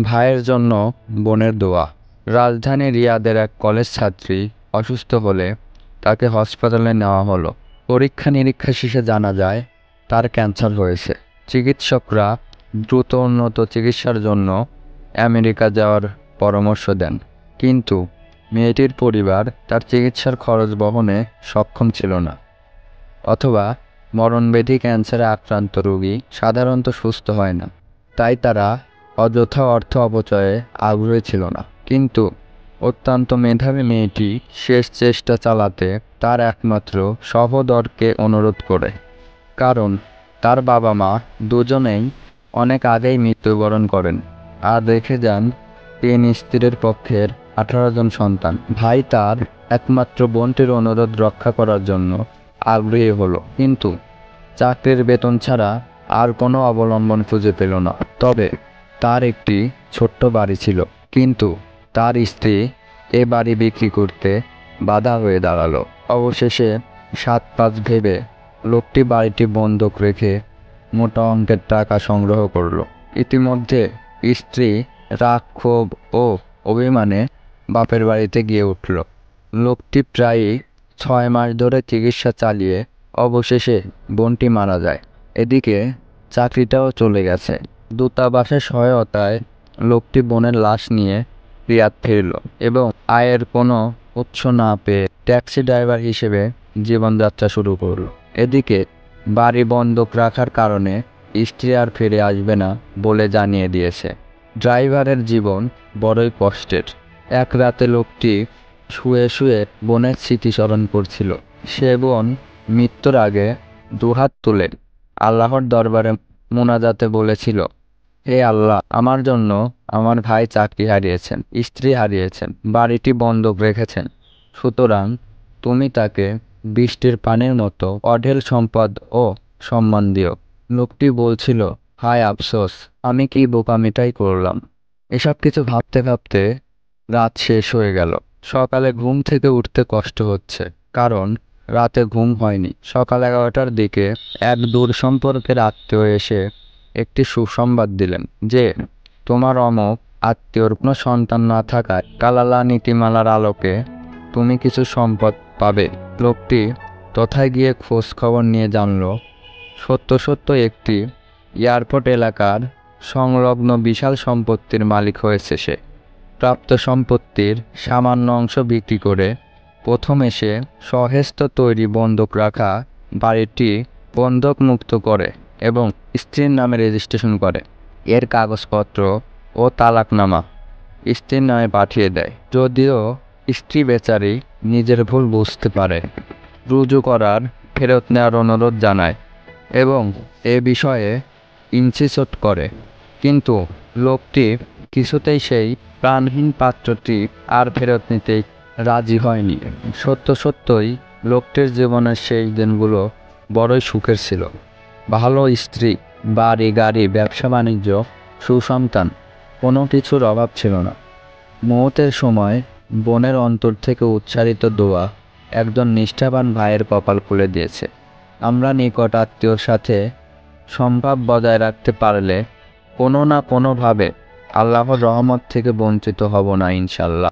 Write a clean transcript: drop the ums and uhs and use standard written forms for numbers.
ভাইয়ের জন্য বোনের দোয়া। রাজধানী রিয়াদের এক কলেজ ছাত্রী অসুস্থ হলে তাকে হাসপাতালে নেওয়া হলো। পরীক্ষা নিরীক্ষা শেষে জানা যায় তার ক্যান্সার হয়েছে। চিকিৎসকরা দ্রুত উন্নত চিকিৎসার জন্য আমেরিকা যাওয়ার পরামর্শ দেন, কিন্তু মেয়েটির পরিবার তার চিকিৎসার খরচ বহনে সক্ষম ছিল না। অথবা মরণব্যাধি ক্যান্সারে আক্রান্ত রোগী সাধারণত সুস্থ হয় না, তাই তারা অযথা অর্থ অপচয়ে আগ্রহী ছিল না। কিন্তু অত্যন্ত মেধাবী মেয়েটি শেষ চেষ্টা চালাতে তার একমাত্র সহোদরকে অনুরোধ করে, কারণ তার বাবা মা দুজনেই অনেক আগেই মৃত্যুবরণ করেন আর রেখে যান 3 স্ত্রীর পক্ষের 18 জন সন্তান। ভাই তার একমাত্র বোনটির অনুরোধ রক্ষা করার জন্য আগ্রহী হলো, কিন্তু চাকরির বেতন ছাড়া আর কোনো অবলম্বন খুঁজে পেল না। তবে তার একটি ছোট্ট বাড়ি ছিল, কিন্তু তার স্ত্রী এ বাড়ি বিক্রি করতে বাধা হয়ে দাঁড়ালো। অবশেষে 7-5 ভেবে লোকটি বাড়িটি বন্ধক রেখে মোটা অঙ্কের টাকা সংগ্রহ করলো। ইতিমধ্যে স্ত্রী রাগ, ক্ষোভ ও অভিমানে বাপের বাড়িতে গিয়ে উঠল। লোকটি প্রায়ই 6 মাস ধরে চিকিৎসা চালিয়ে অবশেষে বোনটি মারা যায়। এদিকে চাকরিটাও চলে গেছে। দূতাবাসের সহায়তায় লোকটি বোনের লাশ নিয়ে রিয়াদ ফিরল এবং আয়ের কোনো উৎস না পেয়ে ট্যাক্সি ড্রাইভার হিসেবে জীবনযাত্রা শুরু করল। এদিকে বাড়ি বন্ধক রাখার কারণে স্ত্রী আর ফিরে আসবে না বলে জানিয়ে দিয়েছে। ড্রাইভারের জীবন বড়ই কষ্টের। এক রাতে লোকটি শুয়ে শুয়ে বোনের স্মৃতি স্মরণ করছিল। সে বোন মৃত্যুর আগে দুহাত তুলে আল্লাহর দরবারে মোনাজাতে বলেছিল, হে আল্লাহ, আমার জন্য আমার ভাই চাকরি হারিয়েছেন, স্ত্রী হারিয়েছেন, বাড়িটি বন্ধক রেখেছেন, সুতরাং তুমি তাকে বৃষ্টির পানির মতো অঢেল সম্পদ ও সম্মান দিও। লোকটি বলছিল, হায় আফসোস, আমি কি বোকামিটাই করলাম। এসব কিছু ভাবতে ভাবতে রাত শেষ হয়ে গেল। সকালে ঘুম থেকে উঠতে কষ্ট হচ্ছে, কারণ রাতে ঘুম হয়নি। সকাল 11টার দিকে এক দূর সম্পর্কের আত্মীয় এসে একটি সুসংবাদ দিলেন যে তোমার অমুক আত্মীয়র কোনো সন্তান না থাকায় কালালা নীতিমালার আলোকে তুমি কিছু সম্পদ পাবে। লোকটি তথায় গিয়ে খোঁজ খবর নিয়ে জানল, সত্য সত্য একটি এয়ারপোর্ট এলাকার সংলগ্ন বিশাল সম্পত্তির মালিক হয়েছে সে। প্রাপ্ত সম্পত্তির সামান্য অংশ বিক্রি করে প্রথমে সে সহেস্ত তৈরি বন্ধক রাখা বাড়িটি বন্ধক মুক্ত করে এবং স্ত্রীর নামে রেজিস্ট্রেশন করে। এর কাগজপত্র ও তালাকনামা স্ত্রীর নামে পাঠিয়ে দেয়। যদিও স্ত্রী বেচারি নিজের ভুল বুঝতে পারে, রুজু করার ফেরত নেওয়ার অনুরোধ জানায় এবং এ বিষয়ে ইনসিস্ট করে, কিন্তু লোকটি কিছুতেই সেই প্রাণহীন পাত্রটি আর ফেরত নিতে রাজি হয়নি। সত্য সত্যই লোকটির জীবনের শেষ দিনগুলো বড়ই সুখের ছিল। ভালো স্ত্রী, বাড়ি গাড়ি, ব্যবসা বাণিজ্য, সুসন্তান, কোনো কিছুর অভাব ছিল না। মৌতের সময় বোনের অন্তর থেকে উচ্চারিত দোয়া একজন নিষ্ঠাবান ভাইয়ের কপাল খুলে দিয়েছে। আমরা নিকট আত্মীয়র সাথে সম্ভাব বজায় রাখতে পারলে কোনো না কোনোভাবে আল্লাহর রহমত থেকে বঞ্চিত হব না, ইনশাল্লাহ।